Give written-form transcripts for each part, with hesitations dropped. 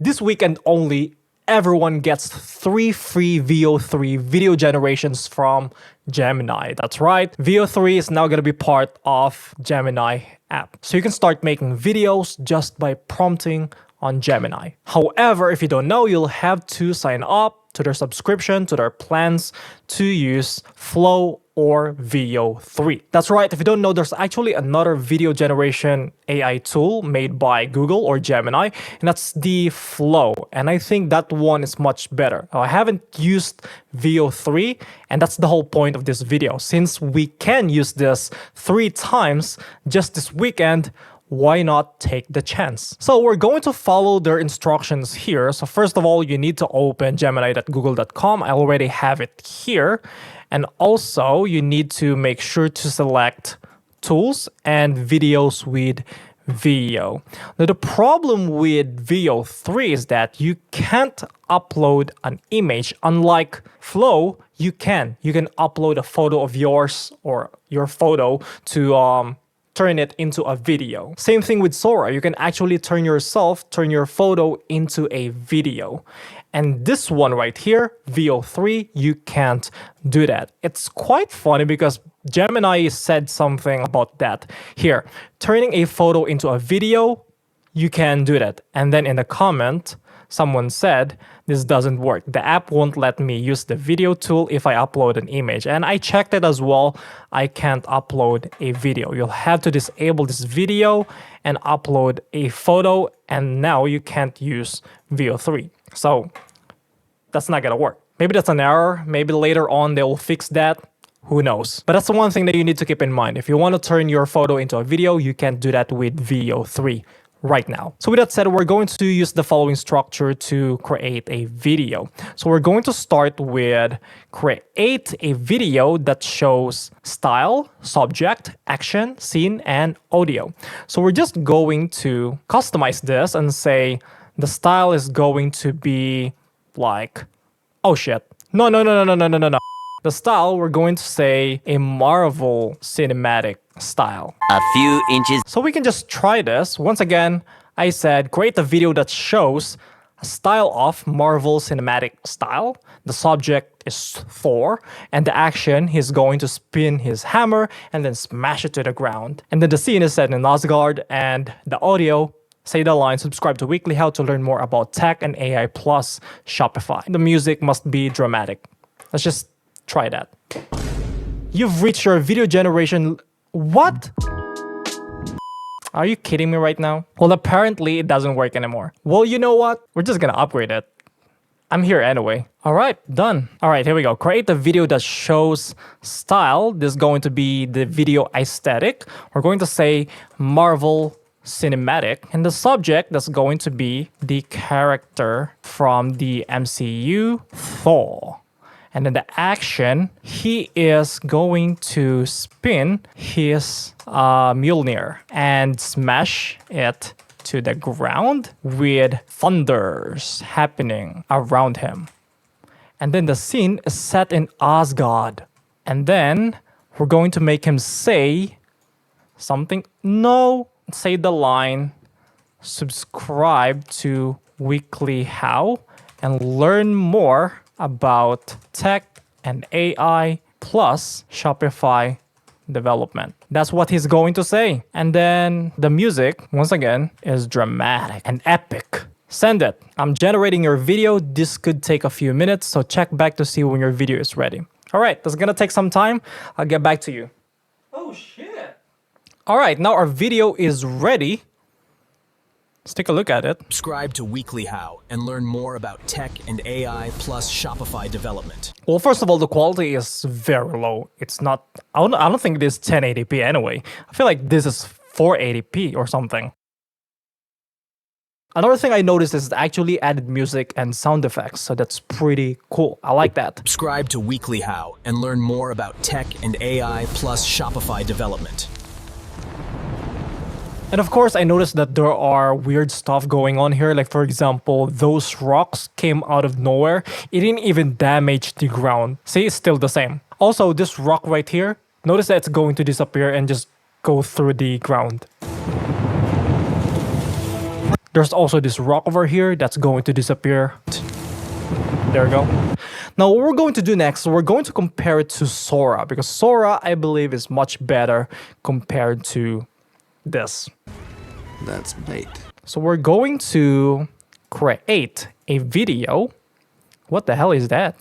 this weekend only, everyone gets 3 free VO3 video generations from Gemini. That's right, VO3 is now going to be part of Gemini app. So you can start making videos just by prompting on Gemini. However, if you don't know, you'll have to sign up to their subscription, to their plans to use Flow or VO3. That's right, if you don't know, there's actually another video generation AI tool made by Google or Gemini, and that's the Flow. And I think that one is much better. I haven't used VO3, and that's the whole point of this video. Since we can use this 3 times just this weekend, why not take the chance? So we're going to follow their instructions here. So first of all, you need to open gemini.google.com. I already have it here. And also you need to make sure to select tools and videos with VO. Now the problem with VO3 is that you can't upload an image. Unlike Flow, you can upload a photo of yours or your photo to turn it into a video. Same thing with Sora. You can actually turn your photo into a video. And this one right here, VO3, you can't do that. It's quite funny because Gemini said something about that. Here, turning a photo into a video, you can do that. And then in the comment, someone said, this doesn't work. The app won't let me use the video tool if I upload an image. And I checked it as well. I can't upload a video. You'll have to disable this video and upload a photo. And now you can't use VO3. So that's not gonna work. Maybe that's an error. Maybe later on they will fix that. Who knows? But that's the one thing that you need to keep in mind. If you want to turn your photo into a video, you can't do that with VO3. Right now. So with that said, we're going to use the following structure to create a video. So we're going to start with create a video that shows style, subject, action, scene, and audio. So we're just going to customize this and say the style is going to be like, oh shit. No. The style, we're going to say a Marvel cinematic style. A few inches. So we can just try this. Once again, I said create a video that shows a style of Marvel cinematic style. The subject is Thor, and the action, he's going to spin his hammer and then smash it to the ground. And then the scene is set in Asgard, and the audio, say the line, subscribe to WeeklyHow to learn more about tech and AI plus Shopify. The music must be dramatic. Let's just try that. You've reached your video generation. What? Are you kidding me right now? Well, apparently it doesn't work anymore. Well, you know what? We're just gonna upgrade it. I'm here anyway. All right, done. All right, here we go. Create a video that shows style. This is going to be the video aesthetic. We're going to say Marvel cinematic. And the subject, that's going to be the character from the MCU, Thor. And then the action, he is going to spin his Mjolnir and smash it to the ground with thunders happening around him. And then the scene is set in Asgard. And then we're going to make him say something. No, say the line, subscribe to WeeklyHow and learn more about tech and AI plus Shopify development. That's what he's going to say. And then the music, once again, is dramatic and epic. Send it. I'm generating your video. This could take a few minutes, so check back to see when your video is ready. All right, that's gonna take some time. I'll get back to you. Oh shit. All right, now our video is ready. Let's take a look at it. Subscribe to WeeklyHow and learn more about tech and AI plus Shopify development. Well, first of all, the quality is very low. It's not, I don't think it is 1080p anyway. I feel like this is 480p or something. Another thing I noticed is it actually added music and sound effects, so that's pretty cool. I like that. Subscribe to WeeklyHow and learn more about tech and AI plus Shopify development. And of course, I noticed that there are weird stuff going on here. Like, for example, those rocks came out of nowhere. It didn't even damage the ground. See, it's still the same. Also, this rock right here, notice that it's going to disappear and just go through the ground. There's also this rock over here that's going to disappear. There we go. Now what we're going to do next, we're going to compare it to Sora, because Sora, I believe, is much better compared to this. That's bait. So we're going to create a video. What the hell is that?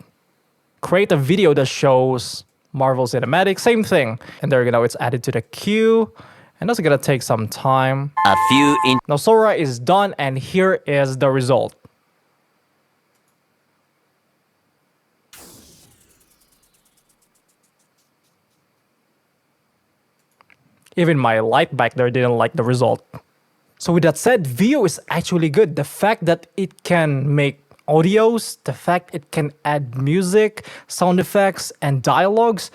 Create a video that shows Marvel Cinematic, same thing. And there you go, it's added to the queue. And that's gonna take some time. Now Sora is done, and here is the result. Even my light back there didn't like the result. So with that said, Veo is actually good. The fact that it can make audios, the fact it can add music, sound effects, and dialogues,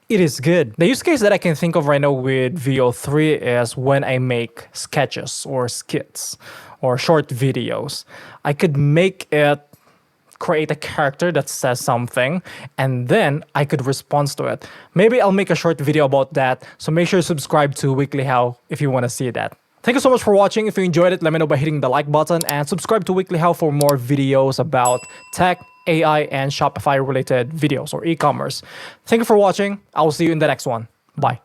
it is good. The use case that I can think of right now with Veo 3 is when I make sketches or skits or short videos. I could make it create a character that says something, and then I could respond to it. Maybe I'll make a short video about that, so make sure to subscribe to WeeklyHow if you want to see that. Thank you so much for watching. If you enjoyed it, let me know by hitting the like button, and subscribe to WeeklyHow for more videos about tech, AI, and Shopify related videos or e-commerce. Thank you for watching. I will see you in the next one. Bye.